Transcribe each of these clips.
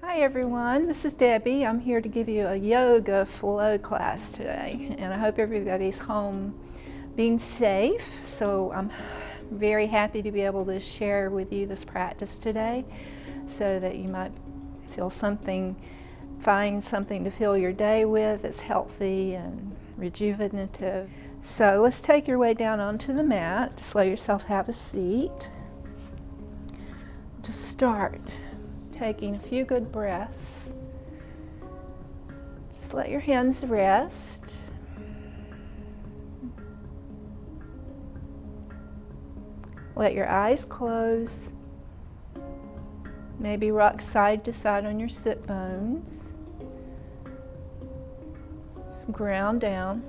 Hi everyone, this is Debbie. I'm here to give you a yoga flow class today, and I hope everybody's home being safe. So I'm very happy to be able to share with you this practice today so that you might find something to fill your day with that's healthy and rejuvenative. So let's take your way down onto the mat. Just let yourself have a seat. Just start taking a few good breaths. Just let your hands rest. Let your eyes close. Maybe rock side to side on your sit bones. Just ground down.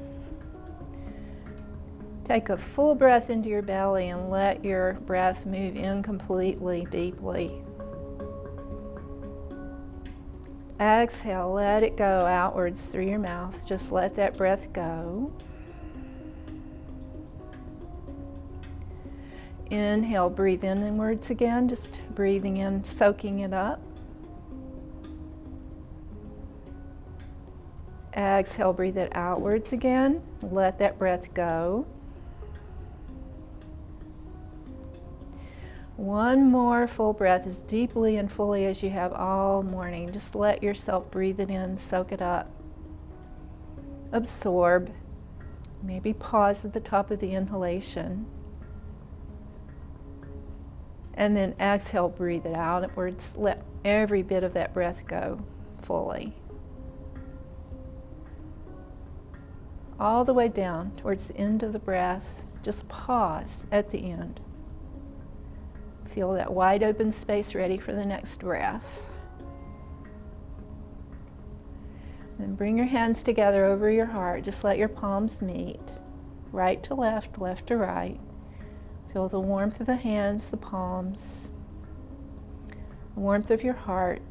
Take a full breath into your belly and let your breath move in completely, deeply. Exhale, let it go outwards through your mouth. Just let that breath go. Inhale, breathe in inwards again, just breathing in, soaking it up. Exhale, breathe it outwards again. Let that breath go. One more full breath, as deeply and fully as you have all morning. Just let yourself breathe it in, soak it up, absorb. Maybe pause at the top of the inhalation. And then exhale, breathe it out outwards. Let every bit of that breath go fully. All the way down towards the end of the breath. Just pause at the end. Feel that wide open space ready for the next breath. Then bring your hands together over your heart. Just let your palms meet. Right to left, left to right. Feel the warmth of the hands, the palms. The warmth of your heart.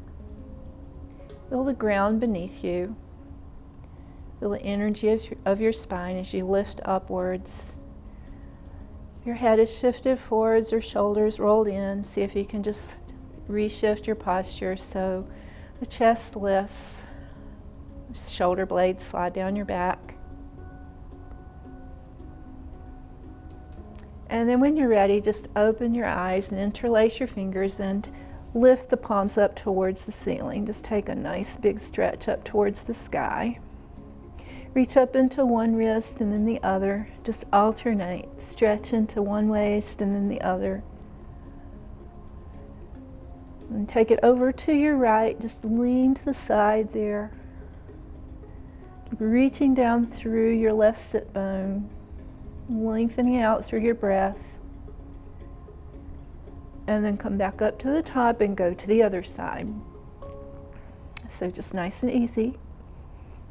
Feel the ground beneath you. Feel the energy of your spine as you lift upwards. Your head is shifted forwards or shoulders rolled in. See if you can just reshift your posture so the chest lifts, shoulder blades slide down your back. And then when you're ready, just open your eyes and interlace your fingers and lift the palms up towards the ceiling. Just take a nice big stretch up towards the sky. Reach up into one wrist and then the other. Just alternate. Stretch into one waist and then the other. And take it over to your right. Just lean to the side there. Keep reaching down through your left sit bone. Lengthening out through your breath. And then come back up to the top and go to the other side. So just nice and easy.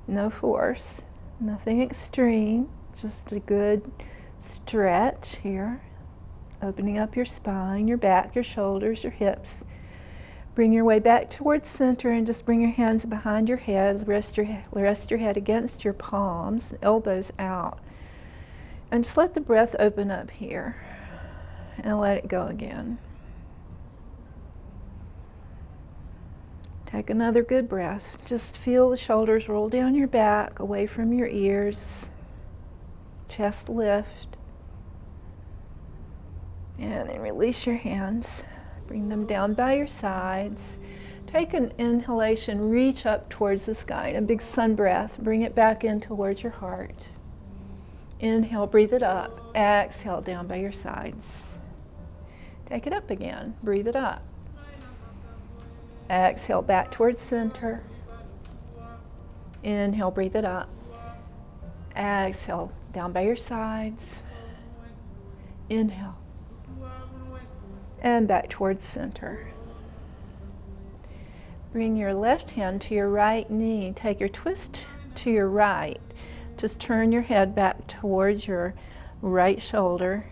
No force. Nothing extreme, just a good stretch here. Opening up your spine, your back, your shoulders, your hips. Bring your way back towards center and just bring your hands behind your head. Rest your head against your palms, elbows out. And just let the breath open up here. And let it go again. Take another good breath. Just feel the shoulders roll down your back, away from your ears. Chest lift. And then release your hands. Bring them down by your sides. Take an inhalation, reach up towards the sky. A big sun breath. Bring it back in towards your heart. Inhale, breathe it up. Exhale, down by your sides. Take it up again. Breathe it up. Exhale, back towards center. Inhale, breathe it up. Exhale, down by your sides. Inhale. And back towards center. Bring your left hand to your right knee. Take your twist to your right. Just turn your head back towards your right shoulder.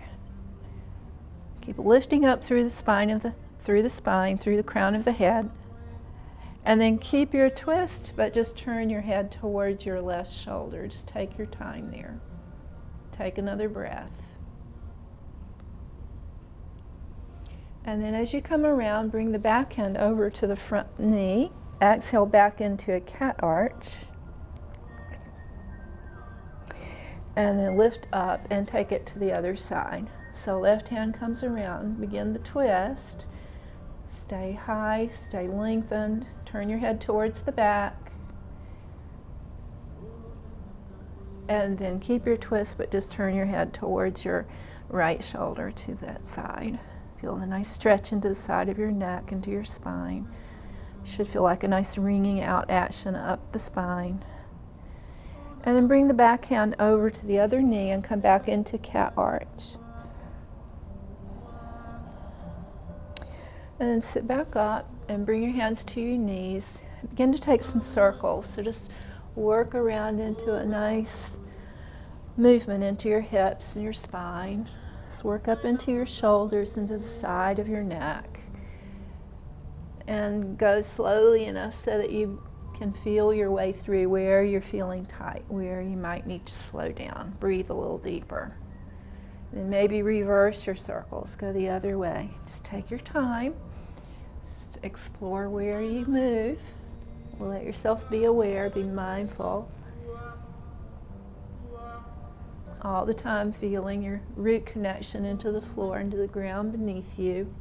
Keep lifting up through the spine, through the crown of the head. And then keep your twist, but just turn your head towards your left shoulder. Just take your time there. Take another breath. And then as you come around, bring the back hand over to the front knee Exhale back into a cat arch. And then lift up and take it to the other side. So left hand comes around, begin the twist. Stay high, stay lengthened, turn your head towards the back. And then keep your twist, but just turn your head towards your right shoulder to that side. Feel the nice stretch into the side of your neck, into your spine. Should feel like a nice wringing out action up the spine. And then bring the back hand over to the other knee and come back into cat arch. And then sit back up and bring your hands to your knees. Begin to take some circles. So just work around into a nice movement into your hips and your spine. Just work up into your shoulders, into the side of your neck. And go slowly enough so that you can feel your way through where you're feeling tight, where you might need to slow down. Breathe a little deeper. Then maybe reverse your circles, go the other way. Just take your time. Just explore where you move. Let yourself be aware, be mindful. All the time feeling your root connection into the floor, into the ground beneath you.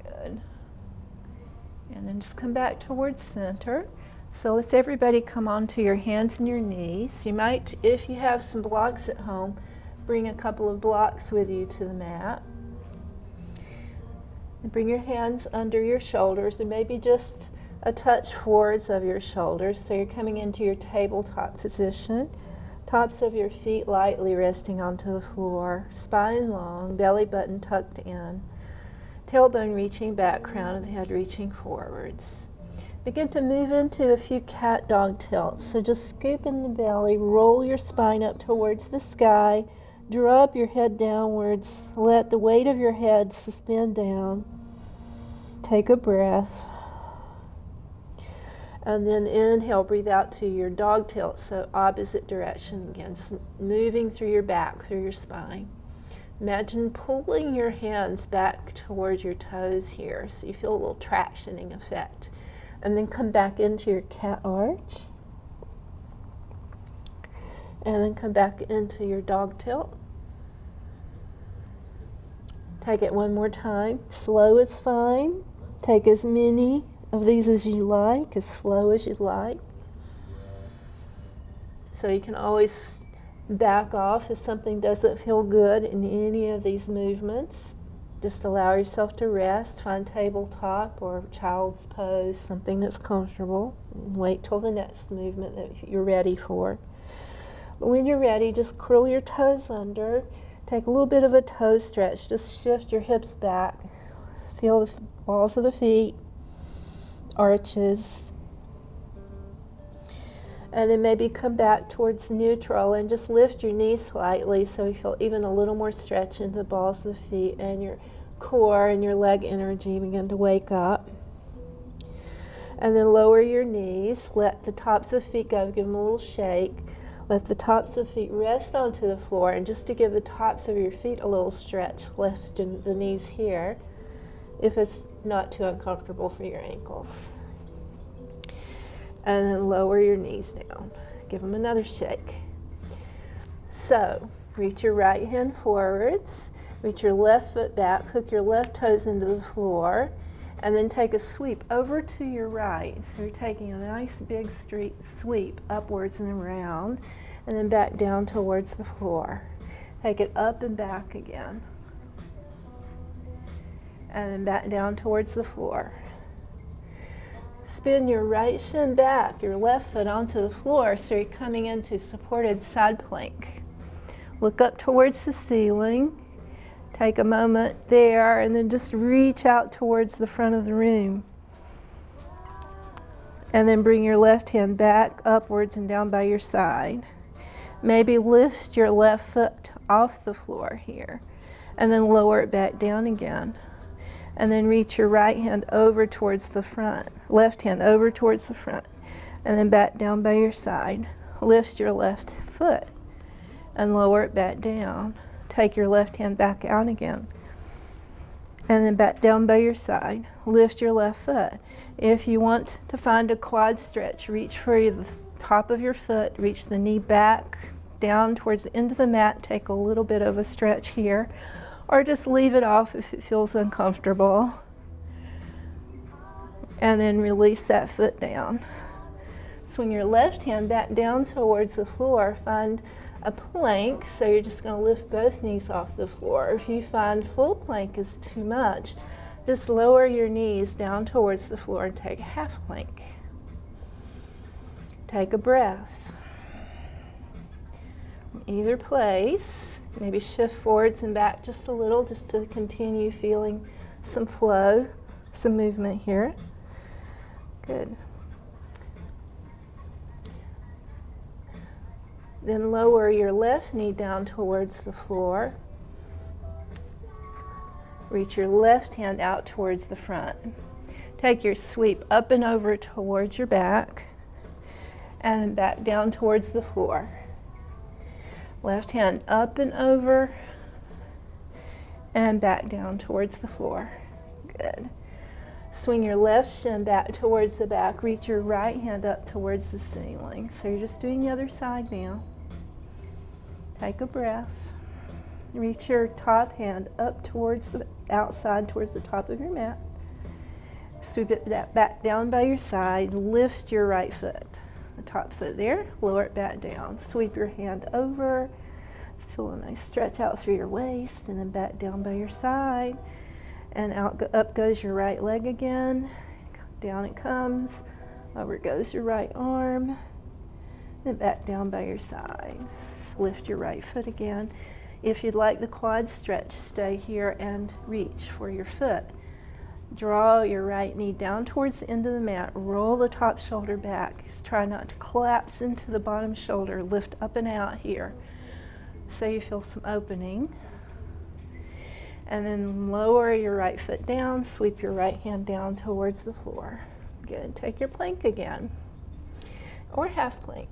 Good. And then just come back towards center. So let's everybody come onto your hands and your knees. You might, if you have some blocks at home, bring a couple of blocks with you to the mat. And bring your hands under your shoulders and maybe just a touch forwards of your shoulders. So you're coming into your tabletop position. Tops of your feet lightly resting onto the floor. Spine long, belly button tucked in. Tailbone reaching back, crown of the head reaching forwards. Begin to move into a few cat dog tilts. So just scoop in the belly, roll your spine up towards the sky, drop your head downwards, let the weight of your head suspend down. Take a breath. And then inhale, breathe out to your dog tilt, so opposite direction again, just moving through your back, through your spine. Imagine pulling your hands back towards your toes here, so you feel a little tractioning effect. And then come back into your cat arch. And then come back into your dog tilt. Take it one more time. Slow is fine. Take as many of these as you like, as slow as you like. So you can always back off if something doesn't feel good in any of these movements. Just allow yourself to rest, find tabletop or child's pose, something that's comfortable. Wait till the next movement that you're ready for. But when you're ready, just curl your toes under. Take a little bit of a toe stretch. Just shift your hips back. Feel the balls of the feet, arches. And then maybe come back towards neutral and just lift your knees slightly so you feel even a little more stretch into the balls of the feet, and your core and your leg energy begin to wake up. And then lower your knees, let the tops of the feet go, give them a little shake. Let the tops of the feet rest onto the floor, and just to give the tops of your feet a little stretch, lift the knees here if it's not too uncomfortable for your ankles. And then lower your knees down. Give them another shake. So, reach your right hand forwards, reach your left foot back, hook your left toes into the floor, and then take a sweep over to your right. So you're taking a nice big sweep upwards and around, and then back down towards the floor. Take it up and back again. And then back down towards the floor. Spin your right shin back, your left foot onto the floor, so you're coming into supported side plank. Look up towards the ceiling. Take a moment there, and then just reach out towards the front of the room. And then bring your left hand back, upwards and down by your side. Maybe lift your left foot off the floor here, and then lower it back down again. And then reach your right hand over towards the front, left hand over towards the front, and then back down by your side. Lift your left foot and lower it back down. Take your left hand back out again. And then back down by your side. Lift your left foot. If you want to find a quad stretch, reach for the top of your foot, reach the knee back down towards the end of the mat, take a little bit of a stretch here, or just leave it off if it feels uncomfortable. And then release that foot down. Swing your left hand back down towards the floor. Find a plank, so you're just going to lift both knees off the floor. If you find full plank is too much, just lower your knees down towards the floor and take a half plank. Take a breath. Either place, maybe shift forwards and back just a little, just to continue feeling some flow, some movement here. Good. Then lower your left knee down towards the floor. Reach your left hand out towards the front. Take your sweep up and over towards your back and back down towards the floor. Left hand up and over and back down towards the floor. Good. Swing your left shin back towards the back. Reach your right hand up towards the ceiling. So you're just doing the other side now. Take a breath. Reach your top hand up towards the outside, towards the top of your mat. Sweep it back down by your side. Lift your right foot. The top foot there, lower it back down. Sweep your hand over. Just feel a nice stretch out through your waist, and then back down by your side. And up goes your right leg again. Down it comes. Over goes your right arm. Then back down by your side. Lift your right foot again. If you'd like the quad stretch, stay here and reach for your foot. Draw your right knee down towards the end of the mat. Roll the top shoulder back. Just try not to collapse into the bottom shoulder. Lift up and out here so you feel some opening. And then lower your right foot down. Sweep your right hand down towards the floor. Good. Take your plank again, or half plank.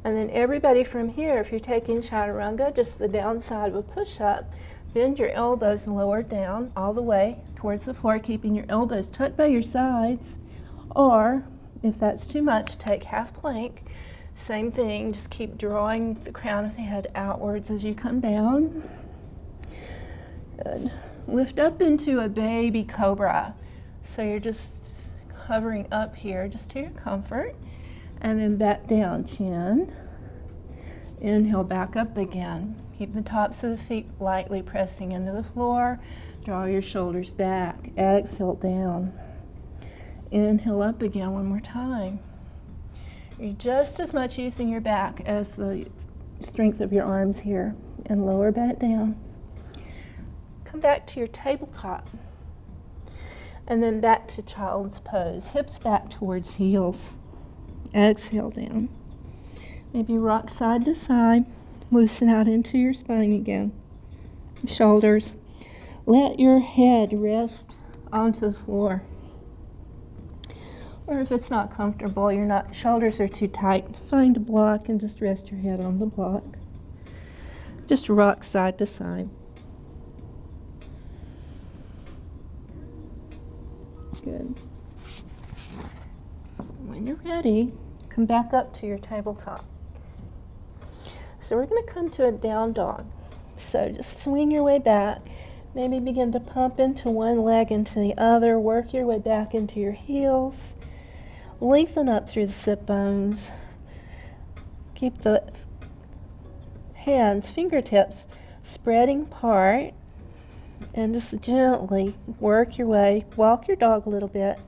And then everybody from here, if you're taking chaturanga, just the downside of a push-up, bend your elbows and lower down all the way towards the floor, keeping your elbows tucked by your sides. Or, if that's too much, take half plank. Same thing, just keep drawing the crown of the head outwards as you come down. Good. Lift up into a baby cobra. So you're just hovering up here, just to your comfort. And then back down, chin. Inhale, back up again. Keep the tops of the feet lightly pressing into the floor. Draw your shoulders back. Exhale, down. Inhale, up again one more time. You're just as much using your back as the strength of your arms here. And lower back down. Come back to your tabletop. And then back to child's pose. Hips back towards heels. Exhale down. Maybe rock side to side. Loosen out into your spine again. Shoulders. Let your head rest onto the floor. Or if it's not comfortable, shoulders are too tight, find a block and just rest your head on the block. Just rock side to side. Good. When you're ready, come back up to your tabletop. So we're going to come to a down dog. So just swing your way back. Maybe begin to pump into one leg into the other. Work your way back into your heels. Lengthen up through the sit bones. Keep the hands, fingertips spreading apart. And just gently work your way. Walk your dog a little bit.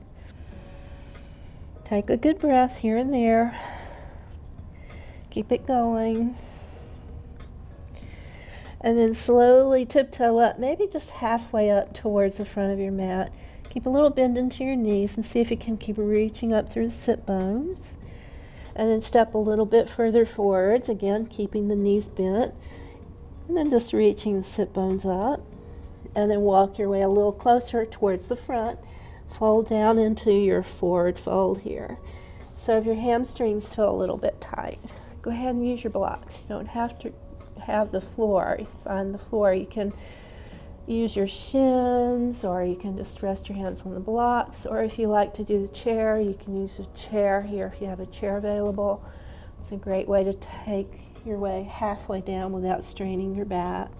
Take a good breath here and there. Keep it going. And then slowly tiptoe up, maybe just halfway up towards the front of your mat. Keep a little bend into your knees and see if you can keep reaching up through the sit bones. And then step a little bit further forwards, again keeping the knees bent. And then just reaching the sit bones up. And then walk your way a little closer towards the front. Fold down into your forward fold here. So if your hamstrings feel a little bit tight, go ahead and use your blocks. You don't have to have the floor. If you find the floor, you can use your shins, or you can just rest your hands on the blocks, or if you like to do the chair, you can use a chair here if you have a chair available. It's a great way to take your way halfway down without straining your back.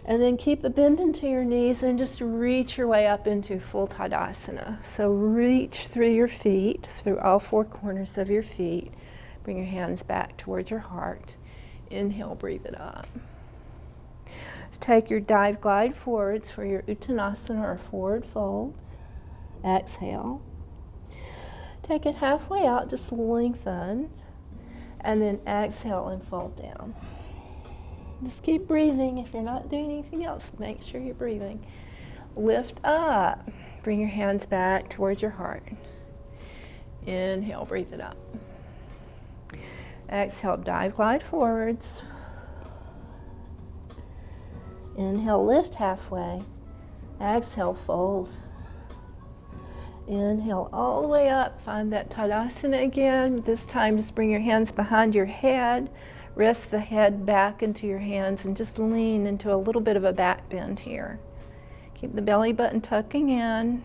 And then keep the bend into your knees and just reach your way up into full Tadasana. So reach through your feet, through all four corners of your feet. Bring your hands back towards your heart. Inhale, breathe it up. Take your dive glide forwards for your Uttanasana or forward fold. Exhale. Take it halfway out, just lengthen. And then exhale and fold down. Just keep breathing. If you're not doing anything else, make sure you're breathing. Lift up. Bring your hands back towards your heart. Inhale, breathe it up. Exhale, dive glide forwards. Inhale, lift halfway. Exhale, fold. Inhale all the way up. Find that Tadasana again. This time just bring your hands behind your head. Rest the head back into your hands and just lean into a little bit of a back bend here. Keep the belly button tucking in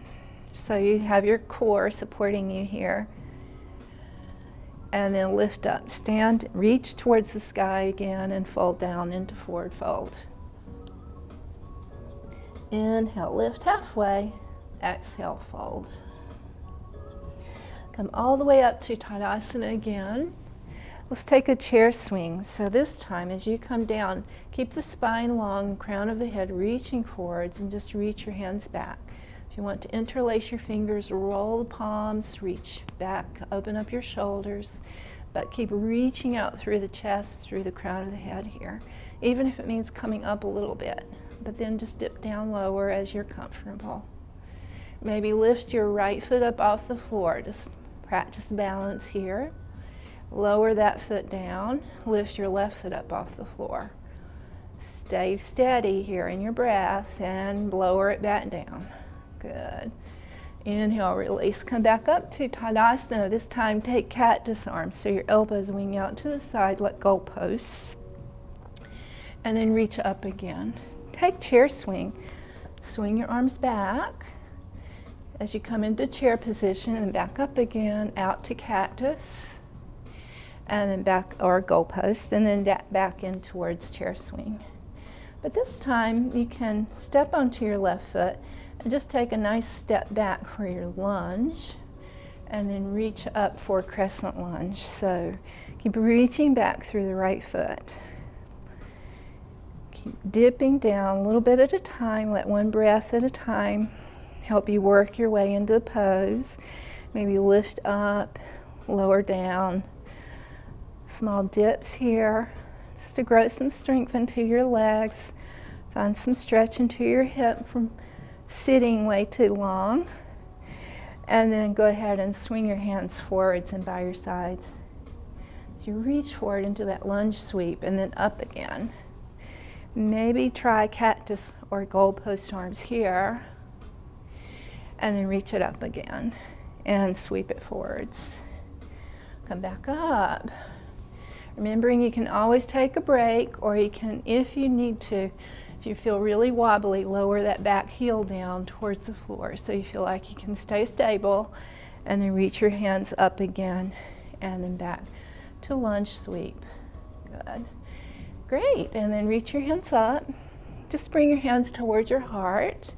so you have your core supporting you here. And then lift up. Stand, reach towards the sky again and fold down into forward fold. Inhale, lift halfway. Exhale, fold. Come all the way up to Tadasana again. Let's take a chair swing. So this time as you come down, keep the spine long, crown of the head reaching forwards, and just reach your hands back. If you want to interlace your fingers, roll the palms, reach back, open up your shoulders, but keep reaching out through the chest, through the crown of the head here, even if it means coming up a little bit, but then just dip down lower as you're comfortable. Maybe lift your right foot up off the floor. Just practice balance here. Lower that foot down. Lift your left foot up off the floor. Stay steady here in your breath and lower it back down. Good. Inhale, release. Come back up to Tadasana. This time take cactus arms. So your elbows wing out to the side, let goalposts. And then reach up again. Take chair swing. Swing your arms back as you come into chair position and back up again, out to cactus. And then back, or goalpost, and then back in towards chair swing. But this time you can step onto your left foot and just take a nice step back for your lunge, and then reach up for crescent lunge. So keep reaching back through the right foot. Keep dipping down a little bit at a time. Let one breath at a time help you work your way into the pose. Maybe lift up, lower down. Small dips here, just to grow some strength into your legs. Find some stretch into your hip from sitting way too long. And then go ahead and swing your hands forwards and by your sides. As you reach forward into that lunge sweep and then up again. Maybe try cactus or goalpost arms here. And then reach it up again and sweep it forwards. Come back up. Remembering you can always take a break, or you can, if you need to, if you feel really wobbly, lower that back heel down towards the floor so you feel like you can stay stable, and then reach your hands up again and then back to lunge sweep. Good. Great. And then reach your hands up. Just bring your hands towards your heart.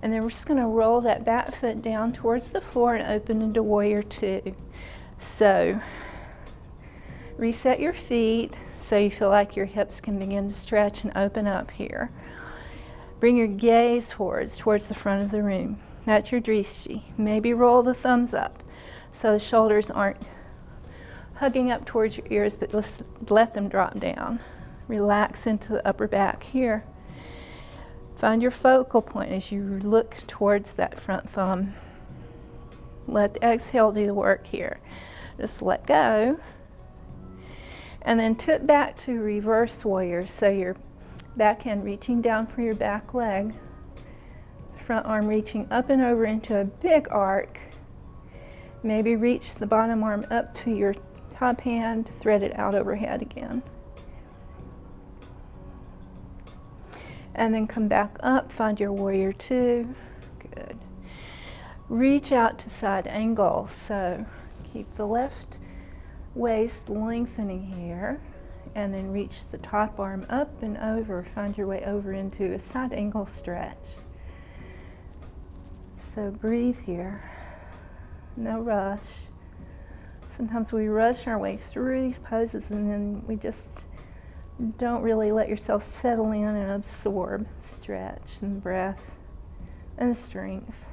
And then we're just going to roll that back foot down towards the floor and open into warrior two. So reset your feet so you feel like your hips can begin to stretch and open up here. Bring your gaze forwards towards the front of the room. That's your drishti. Maybe roll the thumbs up so the shoulders aren't hugging up towards your ears, but let them drop down. Relax into the upper back here. Find your focal point as you look towards that front thumb. Let the exhale do the work here. Just let go. And then tip back to reverse warrior. So your back hand reaching down for your back leg. Front arm reaching up and over into a big arc. Maybe reach the bottom arm up to your top hand, thread it out overhead again. And then come back up, find your warrior two. Good. Reach out to side angle. So keep the left waist lengthening here, and then reach the top arm up and over. Find your way over into a side angle stretch. So breathe here. No rush. Sometimes we rush our way through these poses and then we just don't really let yourself settle in and absorb stretch and breath and strength.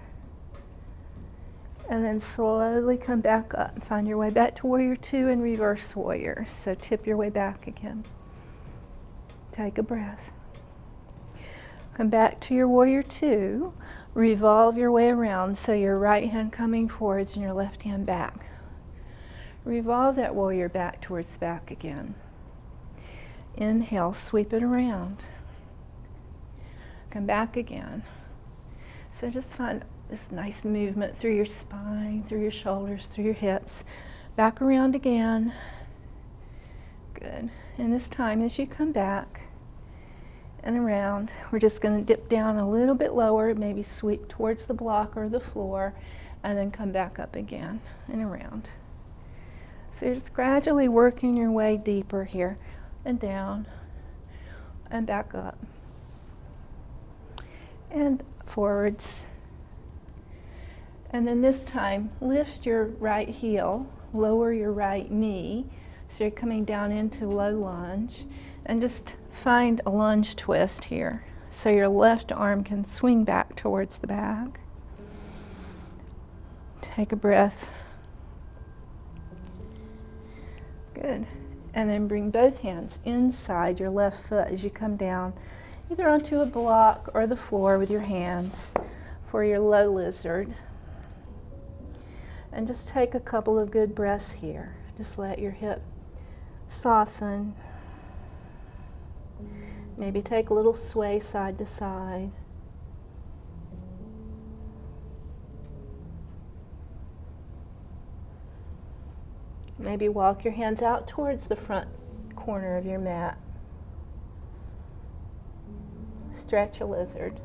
And then slowly come back up. Find your way back to warrior two and reverse warrior. So tip your way back again. Take a breath. Come back to your warrior two. Revolve your way around, so your right hand coming forwards and your left hand back. Revolve that warrior back towards the back again. Inhale, sweep it around. Come back again. So just find this nice movement through your spine, through your shoulders, through your hips. Back around again. Good. And this time as you come back and around, we're just going to dip down a little bit lower, maybe sweep towards the block or the floor, and then come back up again and around. So you're just gradually working your way deeper here and down and back up and forwards. And then this time, lift your right heel, lower your right knee, so you're coming down into low lunge, and just find a lunge twist here, so your left arm can swing back towards the back. Take a breath. Good. And then bring both hands inside your left foot as you come down, either onto a block or the floor with your hands for your low lizard. And just take a couple of good breaths here. Just let your hip soften. Maybe take a little sway side to side. Maybe walk your hands out towards the front corner of your mat. Stretch a lizard.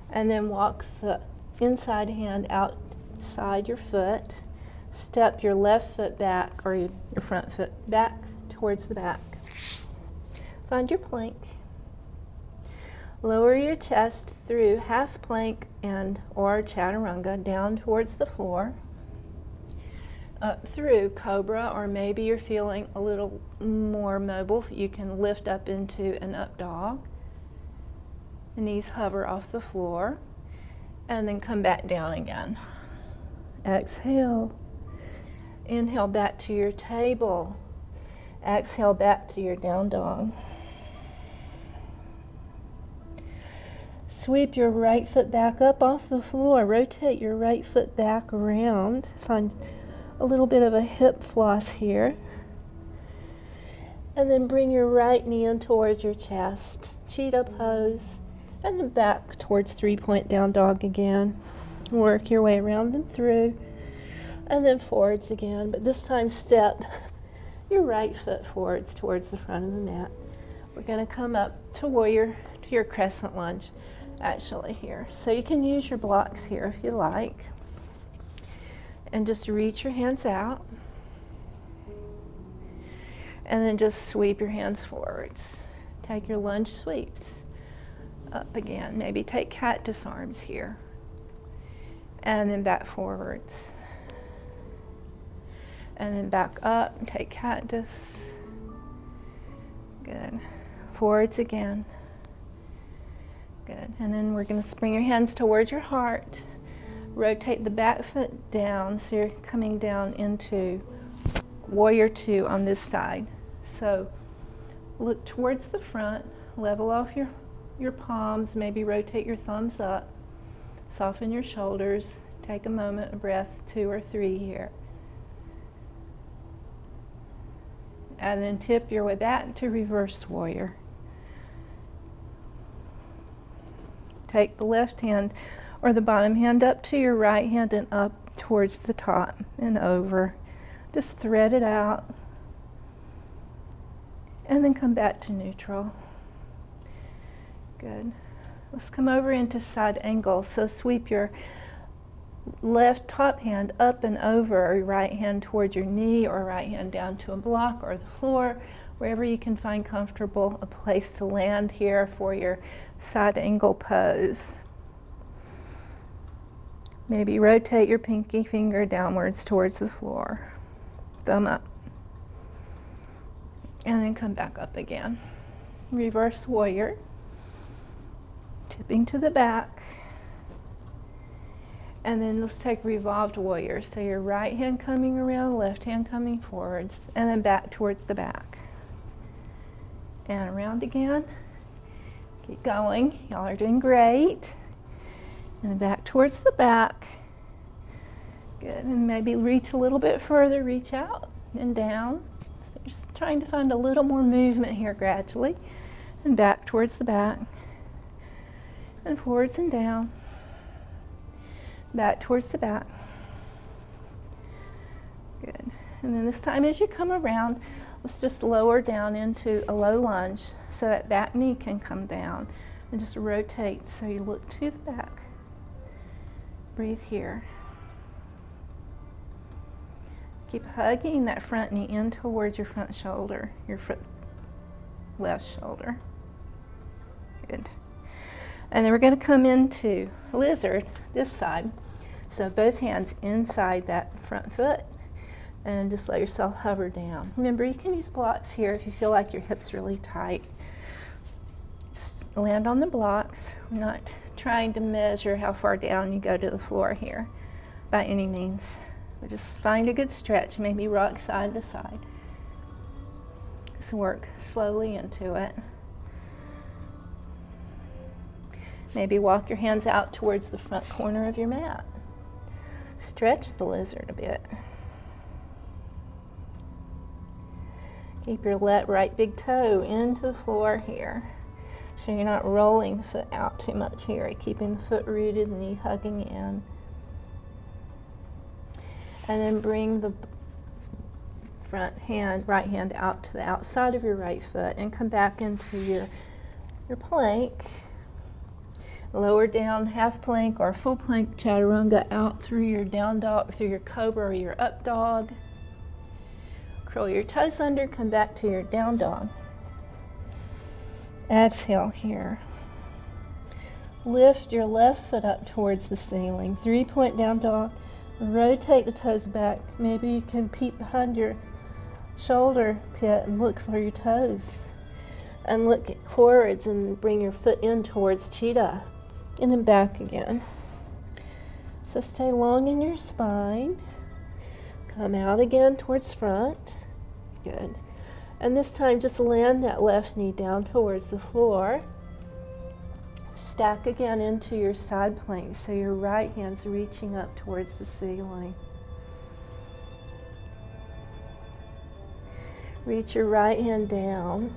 And then walk the inside hand outside your foot. Step your left foot back, or your front foot back towards the back. Find your plank. Lower your chest through half plank and or chaturanga down towards the floor. Up through Cobra, or maybe you're feeling a little more mobile, you can lift up into an up dog. The knees hover off the floor, and then come back down again. Exhale. Inhale back to your table. Exhale back to your down dog. Sweep your right foot back up off the floor. Rotate your right foot back around. Find a little bit of a hip floss here. And then bring your right knee in towards your chest. Cheetah pose. And then back towards 3-point down dog again. Work your way around and through. And then forwards again. But this time step your right foot forwards towards the front of the mat. We're going to come up to warrior, to your crescent lunge actually here. So you can use your blocks here if you like. And just reach your hands out. And then just sweep your hands forwards. Take your lunge sweeps up again. Maybe take cactus arms here. And then back forwards. And then back up and take cactus. Good. Forwards again. Good. And then we're going to bring your hands towards your heart. Rotate the back foot down, so you're coming down into warrior two on this side. So look towards the front, level off your palms, maybe rotate your thumbs up, soften your shoulders, take a moment, a breath, 2 or 3 here. And then tip your way back to reverse warrior. Take the left hand or the bottom hand up to your right hand and up towards the top and over. Just thread it out. And then come back to neutral. Good. Let's come over into side angle. So sweep your left top hand up and over, or your right hand towards your knee, or right hand down to a block or the floor, wherever you can find comfortable, a place to land here for your side angle pose. Maybe rotate your pinky finger downwards towards the floor, thumb up, and then come back up again. Reverse warrior, tipping to the back. And then let's take revolved warrior. So your right hand coming around, left hand coming forwards, and then back towards the back. And around again. Keep going. Y'all are doing great. And then back towards the back. Good. And maybe reach a little bit further. Reach out and down. So just trying to find a little more movement here gradually. And back towards the back. And forwards and down. Back towards the back. Good. And then this time as you come around, let's just lower down into a low lunge so that back knee can come down. And just rotate so you look to the back. Breathe here. Keep hugging that front knee in towards your front shoulder, your left shoulder. Good. And then we're going to come into lizard this side. So both hands inside that front foot and just let yourself hover down. Remember, you can use blocks here if you feel like your hips really tight. Just land on the blocks. We're not trying to measure how far down you go to the floor here by any means. But just find a good stretch, maybe rock side to side. Just work slowly into it. Maybe walk your hands out towards the front corner of your mat. Stretch the lizard a bit. Keep your right big toe into the floor here. So you're not rolling the foot out too much here. Keeping the foot rooted, knee hugging in. And then bring the front hand, right hand out to the outside of your right foot and come back into your plank. Lower down half plank or full plank chaturanga out through your down dog, through your cobra or your up dog. Curl your toes under, come back to your down dog. Exhale here. Lift your left foot up towards the ceiling. 3-point down dog. Rotate the toes back. Maybe you can peek behind your shoulder pit and look for your toes. And look forwards and bring your foot in towards cheetah. And then back again. So stay long in your spine. Come out again towards front. Good. And this time just land that left knee down towards the floor. Stack again into your side plank so your right hand's reaching up towards the ceiling. Reach your right hand down.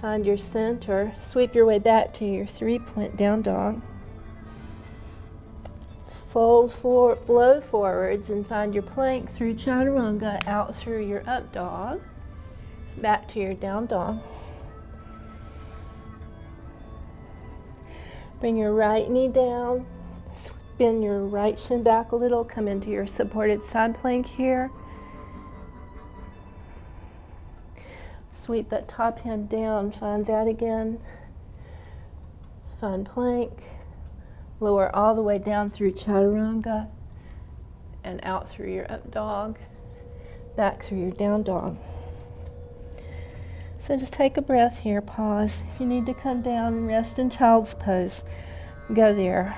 Find your center. Sweep your way back to your 3-point down dog. Flow forwards and find your plank through chaturanga out through your up dog. Back to your down dog. Bring your right knee down. Bend your right shin back a little. Come into your supported side plank here. Sweep that top hand down, find that again. Find plank. Lower all the way down through chaturanga and out through your up dog, back through your down dog. So just take a breath here, pause. If you need to come down and rest in child's pose, go there.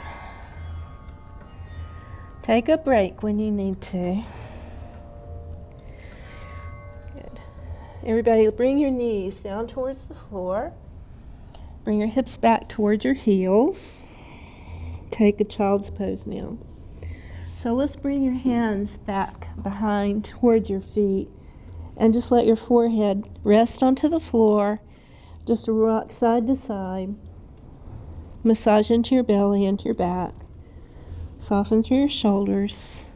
Take a break when you need to. Everybody, bring your knees down towards the floor. Bring your hips back towards your heels. Take a child's pose now. So let's bring your hands back behind towards your feet and just let your forehead rest onto the floor. Just rock side to side. Massage into your belly, into your back. Soften through your shoulders.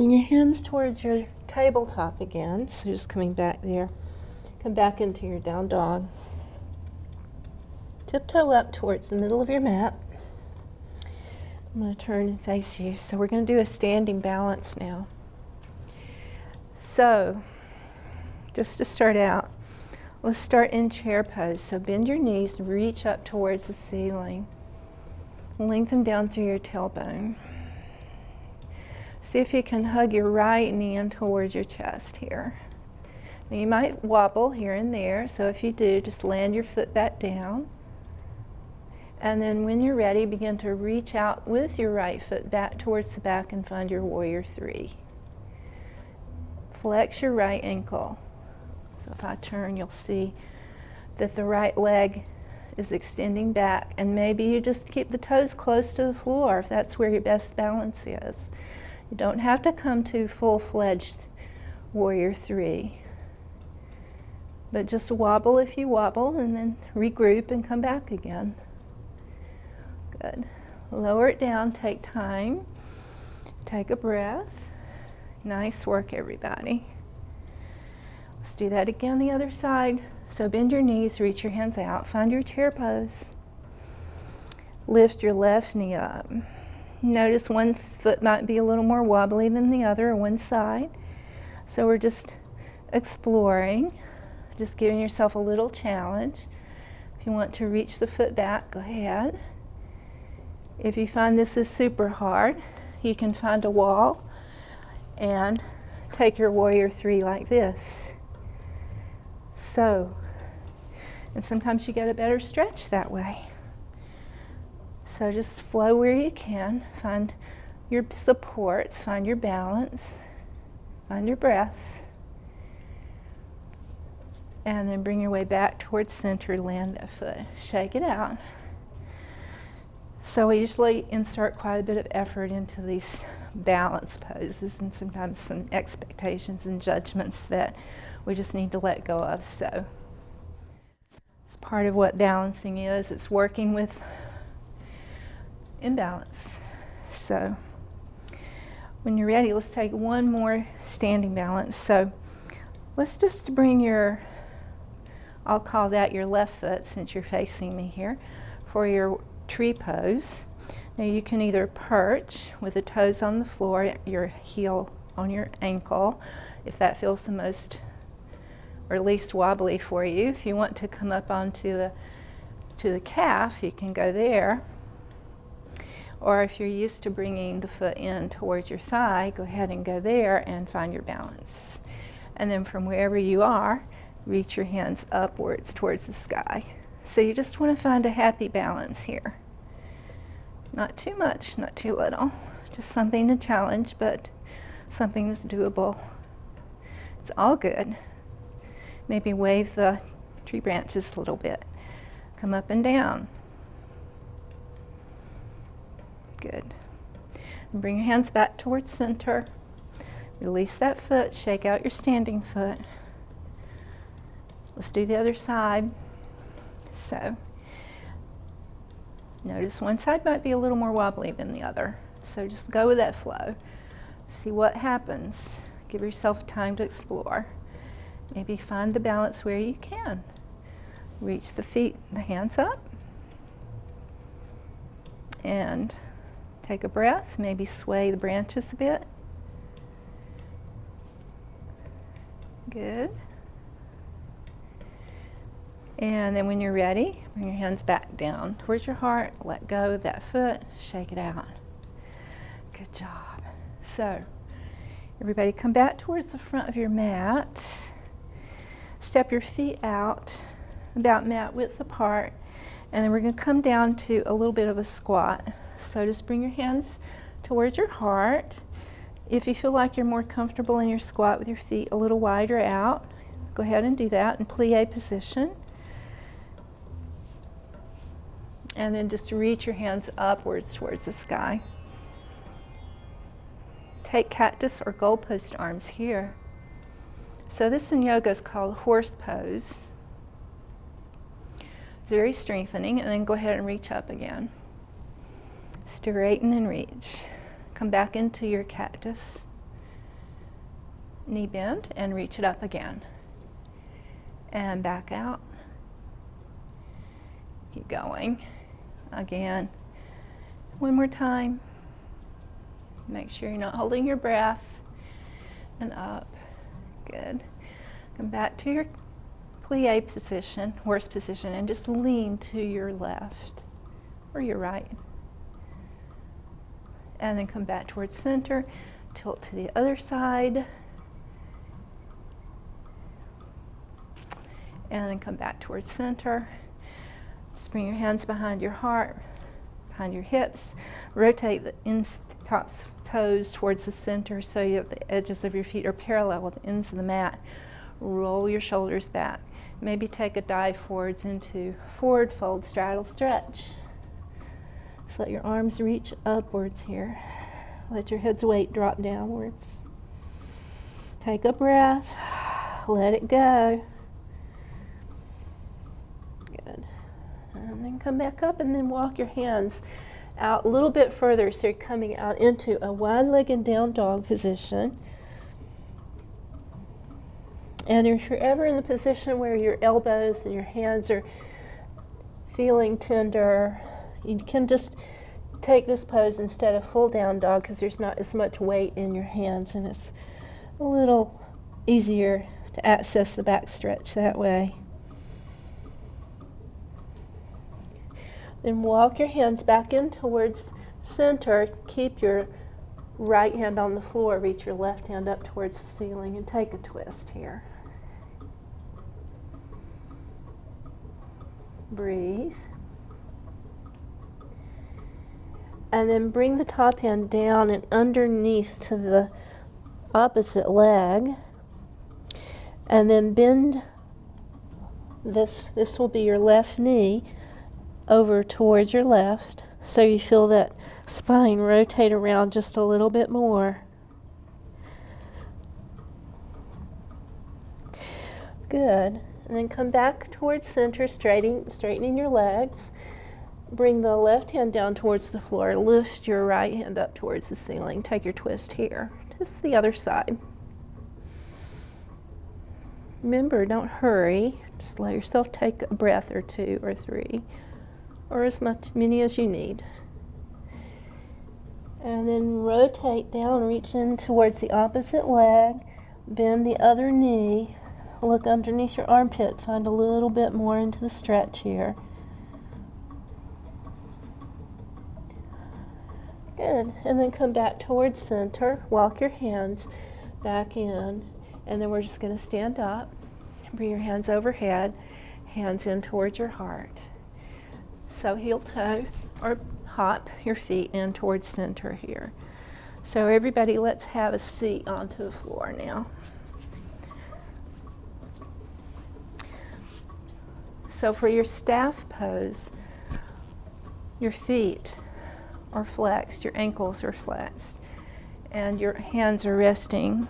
Bring your hands towards your tabletop again. So just coming back there. Come back into your down dog. Tiptoe up towards the middle of your mat. I'm going to turn and face you. So we're going to do a standing balance now. So, just to start out, let's start in chair pose. So bend your knees, reach up towards the ceiling. Lengthen down through your tailbone. See if you can hug your right knee in towards your chest here. Now you might wobble here and there, so if you do, just land your foot back down. And then when you're ready, begin to reach out with your right foot back towards the back and find your warrior three. Flex your right ankle. So if I turn, you'll see that the right leg is extending back, and maybe you just keep the toes close to the floor if that's where your best balance is. You don't have to come to full-fledged warrior three, but just wobble if you wobble, and then regroup and come back again. Good. Lower it down, take time, take a breath. Nice work, everybody. Let's do that again the other side. So bend your knees, reach your hands out, find your chair pose. Lift your left knee up. Notice one foot might be a little more wobbly than the other, or one side. So we're just exploring, just giving yourself a little challenge. If you want to reach the foot back, go ahead. If you find this is super hard, you can find a wall and take your warrior three like this. So, and sometimes you get a better stretch that way. So just flow where you can, find your supports, find your balance, find your breath, and then bring your way back towards center, land that foot, shake it out. So we usually insert quite a bit of effort into these balance poses, and sometimes some expectations and judgments that we just need to let go of. So it's part of what balancing is. It's working with imbalance. So when you're ready, let's take one more standing balance. So let's just bring your, I'll call that your left foot since you're facing me here, for your tree pose. Now you can either perch with the toes on the floor, your heel on your ankle, if that feels the most or least wobbly for you. If you want to come up onto the calf, you can go there. Or if you're used to bringing the foot in towards your thigh, go ahead and go there and find your balance. And then from wherever you are, reach your hands upwards towards the sky. So you just want to find a happy balance here. Not too much, not too little. Just something to challenge, but something that's doable. It's all good. Maybe wave the tree branches a little bit. Come up and down. Good. And bring your hands back towards center. Release that foot, shake out your standing foot. Let's do the other side. So, notice one side might be a little more wobbly than the other. So just go with that flow. See what happens. Give yourself time to explore. Maybe find the balance where you can. Reach the feet, the hands up. And take a breath. Maybe sway the branches a bit. Good. And then when you're ready, bring your hands back down towards your heart. Let go of that foot. Shake it out. Good job. So, everybody come back towards the front of your mat. Step your feet out about mat width apart. And then we're going to come down to a little bit of a squat. So just bring your hands towards your heart. If you feel like you're more comfortable in your squat with your feet a little wider out, go ahead and do that in plie position. And then just reach your hands upwards towards the sky. Take cactus or goalpost arms here. So this in yoga is called horse pose. It's very strengthening, and then go ahead and reach up again. Straighten and reach. Come back into your cactus. knee bend and reach it up again. And back out. Keep going. Again. One more time. Make sure you're not holding your breath. And up. Good. Come back to your plie position, horse position, and just lean to your left or your right. And then come back towards center. Tilt to the other side. And then come back towards center. Just bring your hands behind your heart, behind your hips. Rotate the tops toes towards the center so that the edges of your feet are parallel with the ends of the mat. Roll your shoulders back. Maybe take a dive forwards into forward fold, straddle, stretch. Just let your arms reach upwards here. Let your head's weight drop downwards. Take a breath. Let it go. Good. And then come back up and then walk your hands out a little bit further so you're coming out into a wide-legged down dog position. And if you're ever in the position where your elbows and your hands are feeling tender, you can just take this pose instead of full down dog because there's not as much weight in your hands and it's a little easier to access the back stretch that way. Then walk your hands back in towards center. Keep your right hand on the floor. Reach your left hand up towards the ceiling and take a twist here. Breathe. And then bring the top hand down and underneath to the opposite leg. And then bend this will be your left knee over towards your left. So you feel that spine rotate around just a little bit more. Good. And then come back towards center, straightening your legs. Bring the left hand down towards the floor. Lift your right hand up towards the ceiling. Take your twist here. Just the other side. Remember, don't hurry. Just let yourself take a breath or two or three, or many as you need. And then rotate down, reach in towards the opposite leg. Bend the other knee. Look underneath your armpit. Find a little bit more into the stretch here. Good. And then come back towards center. Walk your hands back in. And then we're just going to stand up. Bring your hands overhead. Hands in towards your heart. So heel toe or hop your feet in towards center here. So everybody, let's have a seat onto the floor now. So for your staff pose, your feet are flexed, your ankles are flexed, and your hands are resting.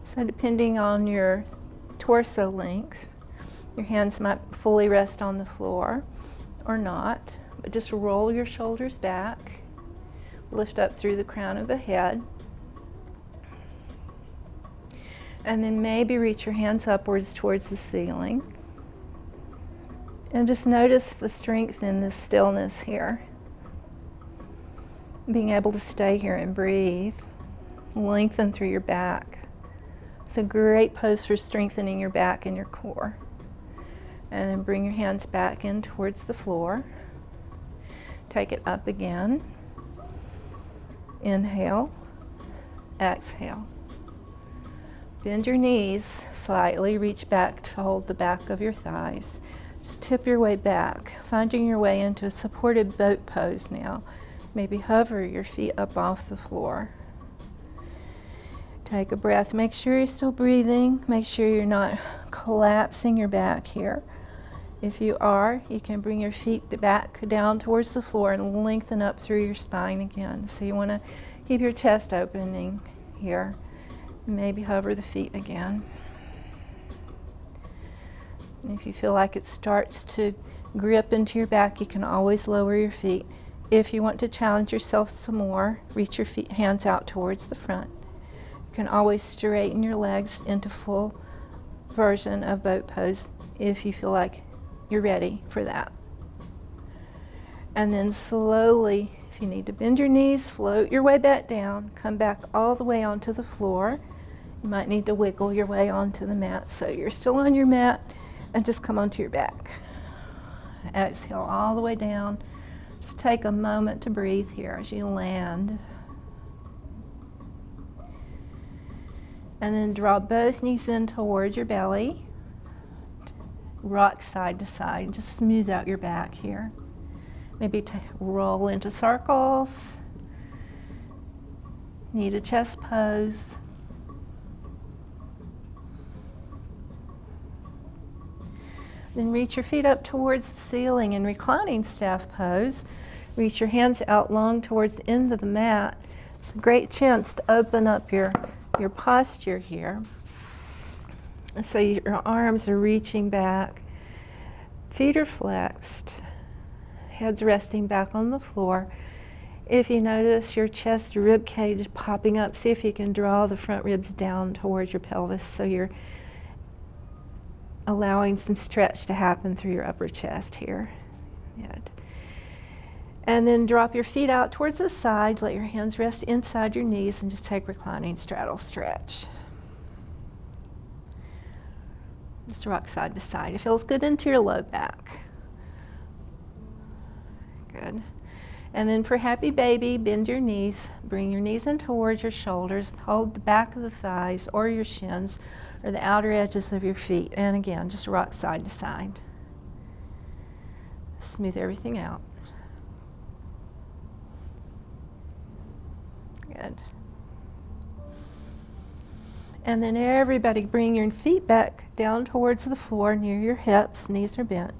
So depending on your torso length, your hands might fully rest on the floor or not, but just roll your shoulders back, lift up through the crown of the head, and then maybe reach your hands upwards towards the ceiling. And just notice the strength in this stillness here. Being able to stay here and breathe. Lengthen through your back. It's a great pose for strengthening your back and your core. And then bring your hands back in towards the floor. Take it up again. Inhale. Exhale. Bend your knees slightly. Reach back to hold the back of your thighs. Just tip your way back, finding your way into a supported boat pose now. Maybe hover your feet up off the floor. Take a breath. Make sure you're still breathing. Make sure you're not collapsing your back here. If you are, you can bring your feet back down towards the floor and lengthen up through your spine again. So you want to keep your chest opening here. Maybe hover the feet again. And if you feel like it starts to grip into your back, you can always lower your feet. If you want to challenge yourself some more, reach your hands out towards the front. can always straighten your legs into full version of boat pose if you feel like you're ready for that. And then slowly, if you need to bend your knees, float your way back down, come back all the way onto the floor. You might need to wiggle your way onto the mat, so you're still on your mat, and just come onto your back. Exhale all the way down. Just take a moment to breathe here as you land. And then draw both knees in towards your belly. Rock side to side. Just smooth out your back here. Maybe roll into circles. Need a chest pose. Then reach your feet up towards the ceiling in reclining staff pose. Reach your hands out long towards the end of the mat. It's a great chance to open up your posture here. So your arms are reaching back. Feet are flexed. Head's resting back on the floor. If you notice your chest rib cage popping up, see if you can draw the front ribs down towards your pelvis so you're allowing some stretch to happen through your upper chest here. Good. And then drop your feet out towards the sides, let your hands rest inside your knees, and just take reclining straddle stretch. Just rock side to side. It feels good into your low back. Good. And then for happy baby, bend your knees, bring your knees in towards your shoulders, hold the back of the thighs or your shins or the outer edges of your feet. And again, just rock side to side. Smooth everything out. Good. And then everybody bring your feet back down towards the floor near your hips, knees are bent.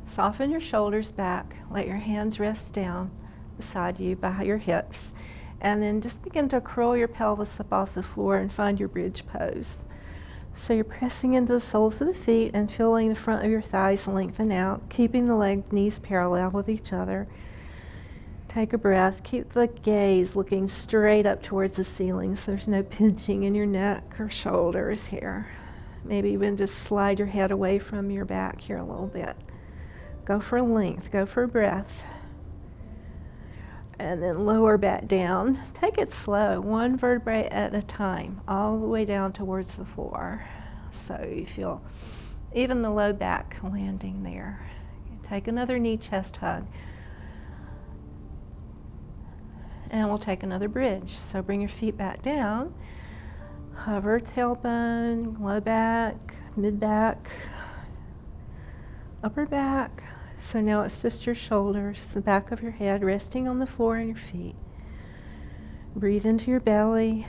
Soften your shoulders back, let your hands rest down beside you by your hips. And then just begin to curl your pelvis up off the floor and find your bridge pose. So you're pressing into the soles of the feet and feeling the front of your thighs lengthen out, keeping the legs, knees parallel with each other. Take a breath. Keep the gaze looking straight up towards the ceiling so there's no pinching in your neck or shoulders here. Maybe even just slide your head away from your back here a little bit. Go for length. Go for breath. And then lower back down. Take it slow, one vertebrae at a time, all the way down towards the floor. So you feel even the low back landing there. Take another knee chest hug. And we'll take another bridge. So bring your feet back down. Hover tailbone, low back, mid back, upper back. So now it's just your shoulders, the back of your head resting on the floor and your feet. Breathe into your belly.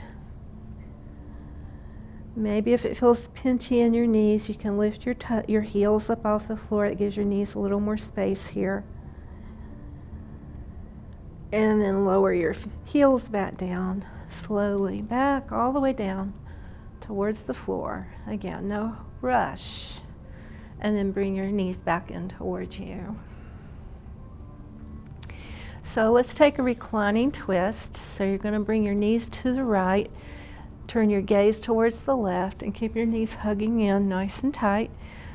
Maybe if it feels pinchy in your knees, you can lift your heels up off the floor. It gives your knees a little more space here. And then lower your heels back down, slowly back all the way down towards the floor. Again, no rush. And then bring your knees back in towards you. So let's take a reclining twist. So you're going to bring your knees to the right, turn your gaze towards the left, and keep your knees hugging in nice and tight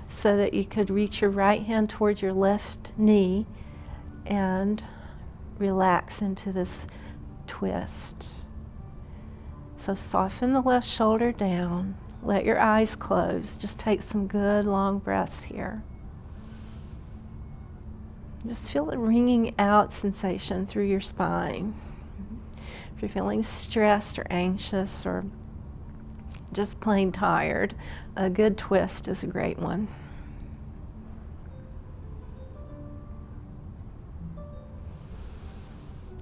so that you could reach your right hand towards your left knee and relax into this twist. So soften the left shoulder down. Let your eyes close. Just take some good long breaths here. Just feel the wringing out sensation through your spine. If you're feeling stressed or anxious or just plain tired, a good twist is a great one.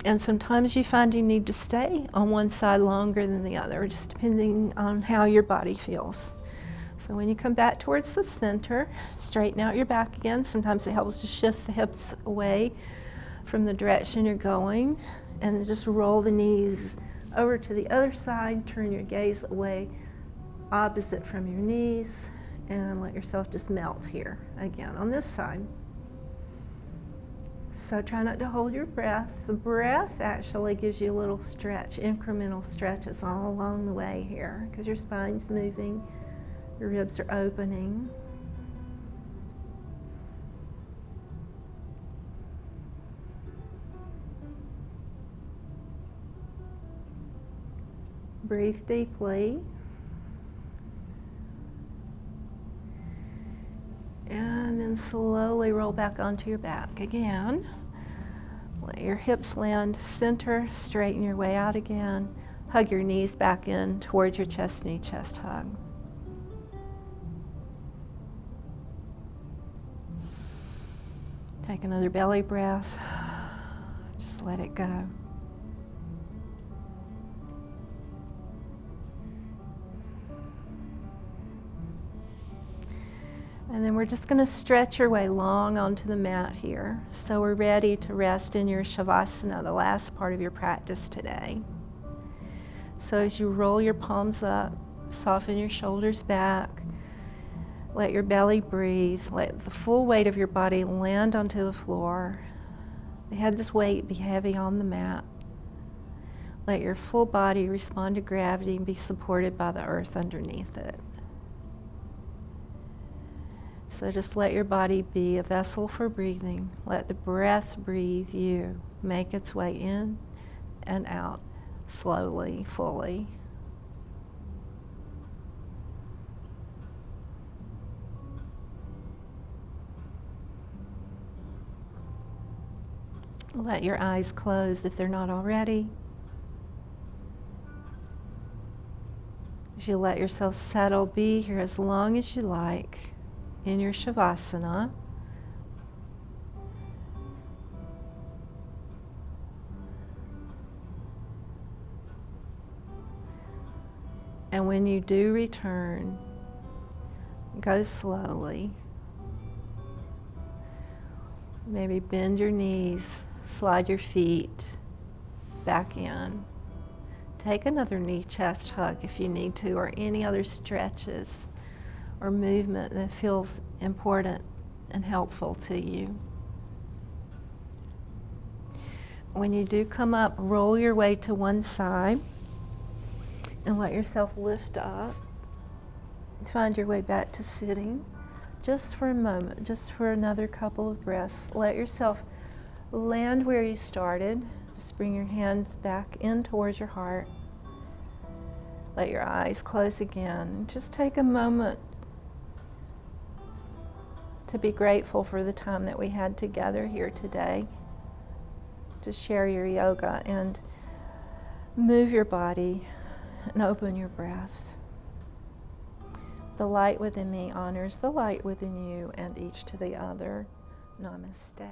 And sometimes you find you need to stay on one side longer than the other, just depending on how your body feels. So when you come back towards the center, straighten out your back again. Sometimes it helps to shift the hips away from the direction you're going, and just roll the knees over to the other side. Turn your gaze away, opposite from your knees, and let yourself just melt here again on this side. So try not to hold your breath. The breath actually gives you a little stretch, incremental stretches all along the way here, because your spine's moving, your ribs are opening. Breathe deeply. And then slowly roll back onto your back again. Let your hips land center, straighten your way out again. Hug your knees back in towards your chest, knee, chest hug. Take another belly breath. Just let it go. And then we're just going to stretch your way long onto the mat here. So we're ready to rest in your Savasana, the last part of your practice today. So as you roll your palms up, soften your shoulders back, let your belly breathe, let the full weight of your body land onto the floor. Let this weight be heavy on the mat. Let your full body respond to gravity and be supported by the earth underneath it. So just let your body be a vessel for breathing. Let the breath breathe you. Make its way in and out slowly, fully. Let your eyes close if they're not already. As you let yourself settle, be here as long as you like in your Shavasana. And when you do return, go slowly. Maybe bend your knees, slide your feet back in. Take another knee chest hug if you need to, or any other stretches or movement that feels important and helpful to you. When you do come up, roll your way to one side and let yourself lift up. Find your way back to sitting just for a moment, just for another couple of breaths. Let yourself land where you started. Just bring your hands back in towards your heart. Let your eyes close again. Just take a moment to be grateful for the time that we had together here today to share your yoga and move your body and open your breath. The light within me honors the light within you, and each to the other. Namaste.